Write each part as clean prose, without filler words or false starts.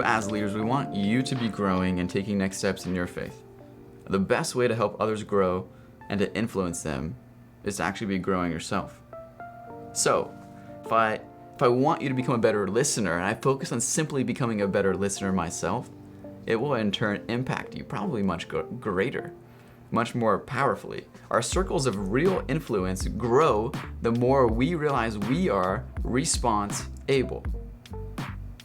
you as leaders, we want you to be growing and taking next steps in your faith. The best way to help others grow and to influence them is to actually be growing yourself. So, if I want you to become a better listener, and I focus on simply becoming a better listener myself, it will in turn impact you probably much greater, much more powerfully. Our circles of real influence grow the more we realize we are response able.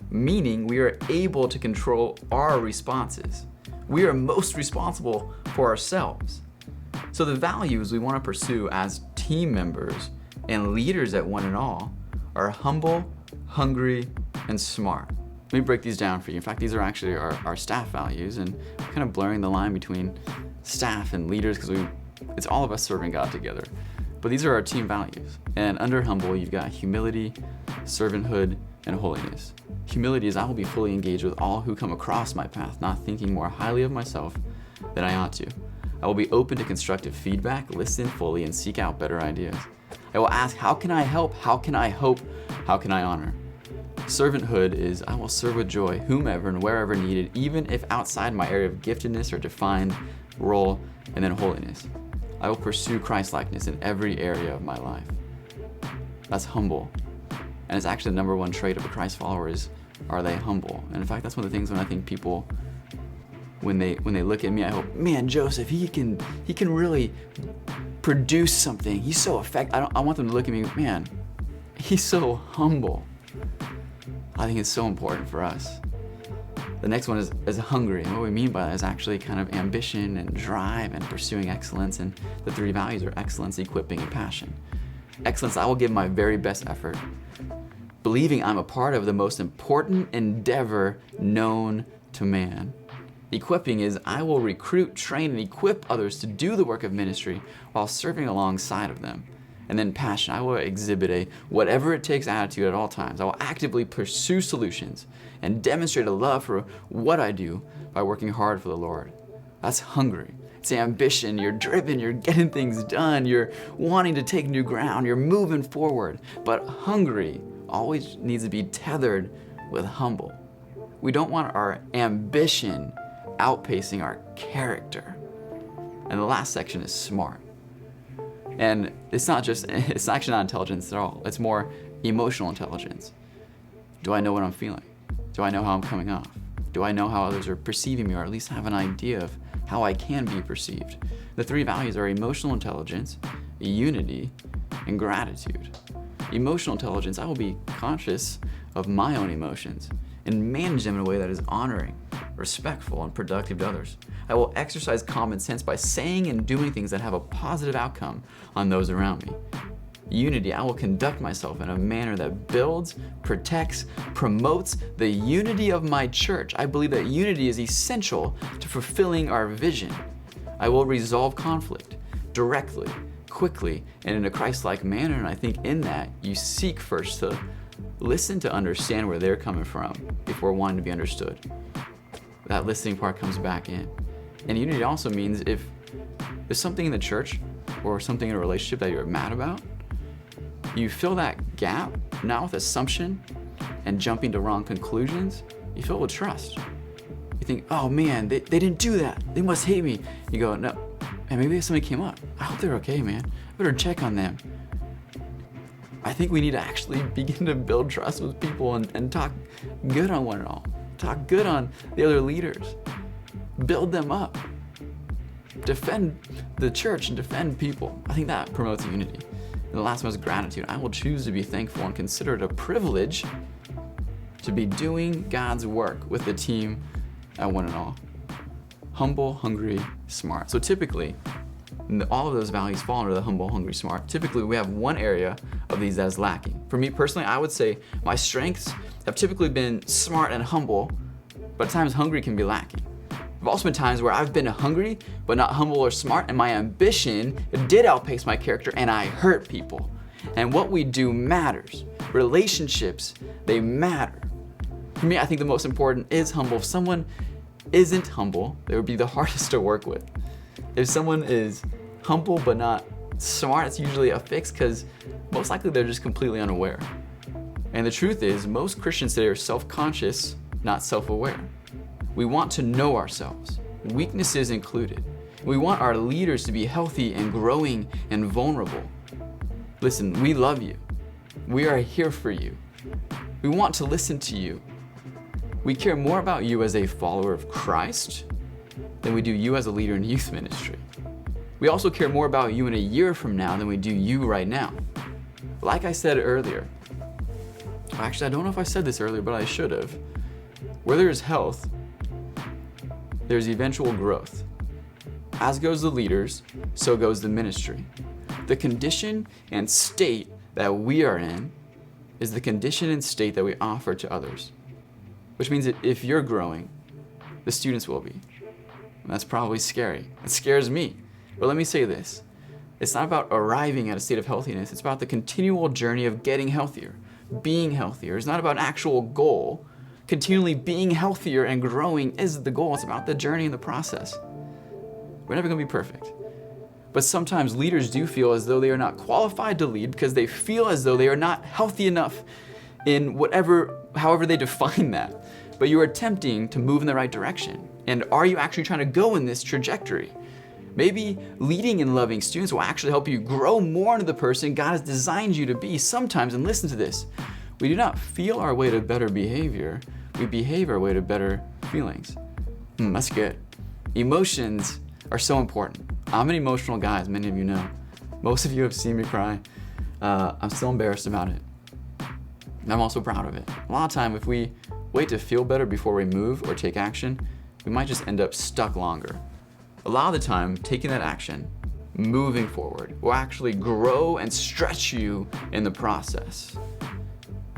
Meaning we are able to control our responses. We are most responsible for ourselves. So the values we want to pursue as team members and leaders at One and All are humble, hungry, and smart. Let me break these down for you. In fact, these are actually our staff values, and we're kind of blurring the line between staff and leaders because it's all of us serving God together. But these are our team values. And under humble, you've got humility, servanthood, and holiness. Humility is I will be fully engaged with all who come across my path, not thinking more highly of myself than I ought to. I will be open to constructive feedback, listen fully, and seek out better ideas. I will ask, how can I help? How can I hope? How can I honor? Servanthood is I will serve with joy, whomever and wherever needed, even if outside my area of giftedness or defined role. And then holiness. I will pursue Christ-likeness in every area of my life. That's humble. And it's actually the number one trait of a Christ follower is, are they humble? And in fact, that's one of the things when I think people, when they look at me, I hope, man, Joseph, he can really produce something. He's so effective. I want them to look at me, man, he's so humble. I think it's so important for us. The next one is hungry. And what we mean by that is actually kind of ambition and drive and pursuing excellence. And the three values are excellence, equipping, and passion. Excellence, I will give my very best effort, believing I'm a part of the most important endeavor known to man. Equipping is I will recruit, train, and equip others to do the work of ministry while serving alongside of them. And then passion, I will exhibit a whatever it takes attitude at all times. I will actively pursue solutions and demonstrate a love for what I do by working hard for the Lord. That's hungry. It's ambition. You're driven. You're getting things done. You're wanting to take new ground. You're moving forward. But hungry always needs to be tethered with humble. We don't want our ambition outpacing our character. And the last section is smart. And it's actually not intelligence at all. It's more emotional intelligence. Do I know what I'm feeling? Do I know how I'm coming off? Do I know how others are perceiving me, or at least have an idea of how I can be perceived? The three values are emotional intelligence, unity, and gratitude. Emotional intelligence, I will be conscious of my own emotions and manage them in a way that is honoring, respectful, and productive to others. I will exercise common sense by saying and doing things that have a positive outcome on those around me. Unity, I will conduct myself in a manner that builds, protects, promotes the unity of my church. I believe that unity is essential to fulfilling our vision. I will resolve conflict directly, quickly, and in a Christ-like manner. And I think in that, you seek first to listen to understand where they're coming from before wanting to be understood. That listening part comes back in. And unity also means if there's something in the church or something in a relationship that you're mad about, you fill that gap, not with assumption and jumping to wrong conclusions, you fill it with trust. You think, oh man, they didn't do that. They must hate me. You go, no, and maybe somebody came up. I hope they're okay, man. I better check on them. I think we need to actually begin to build trust with people and talk good on one and all. Talk good on the other leaders. Build them up. Defend the church and defend people. I think that promotes unity. And the last one is gratitude. I will choose to be thankful and consider it a privilege to be doing God's work with the team at One and All. Humble, hungry, smart. So typically, all of those values fall under the humble, hungry, smart. Typically, we have one area of these that is lacking. For me personally, I would say my strengths have typically been smart and humble, but at times hungry can be lacking. There've also been times where I've been hungry, but not humble or smart, and my ambition did outpace my character, and I hurt people. And what we do matters. Relationships, they matter. For me, I think the most important is humble. If someone isn't humble, they would be the hardest to work with. If someone is humble but not smart, it's usually a fix because most likely they're just completely unaware. And the truth is, most Christians today are self-conscious, not self-aware. We want to know ourselves, weaknesses included. We want our leaders to be healthy and growing and vulnerable. Listen, we love you. We are here for you. We want to listen to you. We care more about you as a follower of Christ than we do you as a leader in youth ministry. We also care more about you in a year from now than we do you right now. Like I said earlier, actually I don't know if I said this earlier, but I should have. Where there is health, there's eventual growth. As goes the leaders, so goes the ministry. The condition and state that we are in is the condition and state that we offer to others. Which means that if you're growing, the students will be. And that's probably scary. It scares me. But let me say this. It's not about arriving at a state of healthiness. It's about the continual journey of getting healthier, being healthier. It's not about an actual goal. Continually being healthier and growing is the goal. It's about the journey and the process. We're never going to be perfect. But sometimes leaders do feel as though they are not qualified to lead because they feel as though they are not healthy enough in however they define that. But you are attempting to move in the right direction. And are you actually trying to go in this trajectory? Maybe leading and loving students will actually help you grow more into the person God has designed you to be. Sometimes, and listen to this, we do not feel our way to better behavior. We behave our way to better feelings. That's good. Emotions are so important. I'm an emotional guy, as many of you know. Most of you have seen me cry. I'm still embarrassed about it. And I'm also proud of it. A lot of time, if we wait to feel better before we move or take action, we might just end up stuck longer. A lot of the time, taking that action, moving forward, will actually grow and stretch you in the process.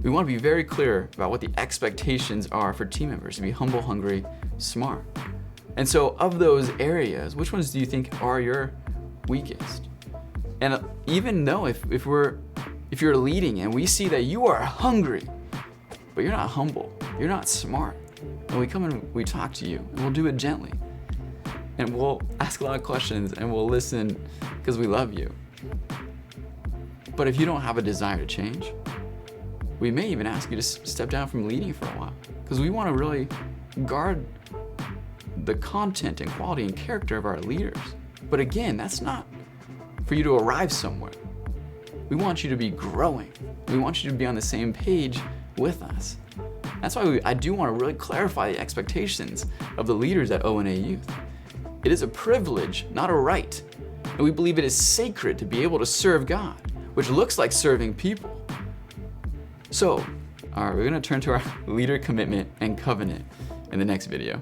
We want to be very clear about what the expectations are for team members to be humble, hungry, smart. And so of those areas, which ones do you think are your weakest? And even though if you're leading and we see that you are hungry, but you're not humble, you're not smart, and we come and we talk to you, and we'll do it gently. And we'll ask a lot of questions and we'll listen because we love you. But if you don't have a desire to change, we may even ask you to step down from leading for a while because we want to really guard the content and quality and character of our leaders. But again, that's not for you to arrive somewhere. We want you to be growing. We want you to be on the same page with us. That's why I do want to really clarify the expectations of the leaders at ONE&ALL Youth. It is a privilege, not a right. And we believe it is sacred to be able to serve God, which looks like serving people. So, all right, we're going to turn to our leader commitment and covenant in the next video.